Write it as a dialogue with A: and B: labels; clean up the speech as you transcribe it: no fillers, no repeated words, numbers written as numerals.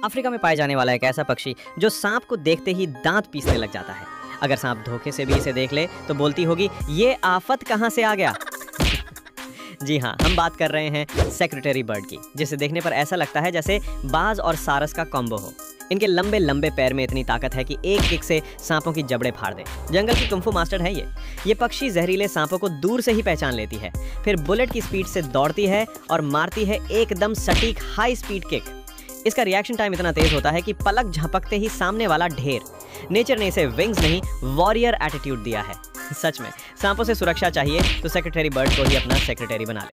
A: Africa में पाए जाने वाला एक ऐसा पक्षी जो सांप को देखते ही दांत पीसने लग जाता है। अगर सांप धोखे से भी इसे देख ले तो बोलती होगी, ये आफत कहां से आ गया। जी हाँ, हम बात कर रहे हैं सेक्रेटरी बर्ड की, जिसे देखने पर ऐसा लगता है जैसे बाज और सारस का कॉम्बो हो। इनके लंबे लंबे पैर में इतनी ताकत है कि एक किक से सांपों की जबड़े फाड़ दे। जंगल की कुंफू मास्टर है ये पक्षी जहरीले सांपों को दूर से ही पहचान लेती है, फिर बुलेट की स्पीड से दौड़ती है और मारती है एकदम सटीक हाई स्पीड किक। इसका रिएक्शन टाइम इतना तेज होता है कि पलक झपकते ही सामने वाला ढेर। नेचर ने इसे विंग्स नहीं, वॉरियर एटीट्यूड दिया है। सच में सांपों से सुरक्षा चाहिए तो सेक्रेटरी बर्ड को ही अपना सेक्रेटरी बना ले।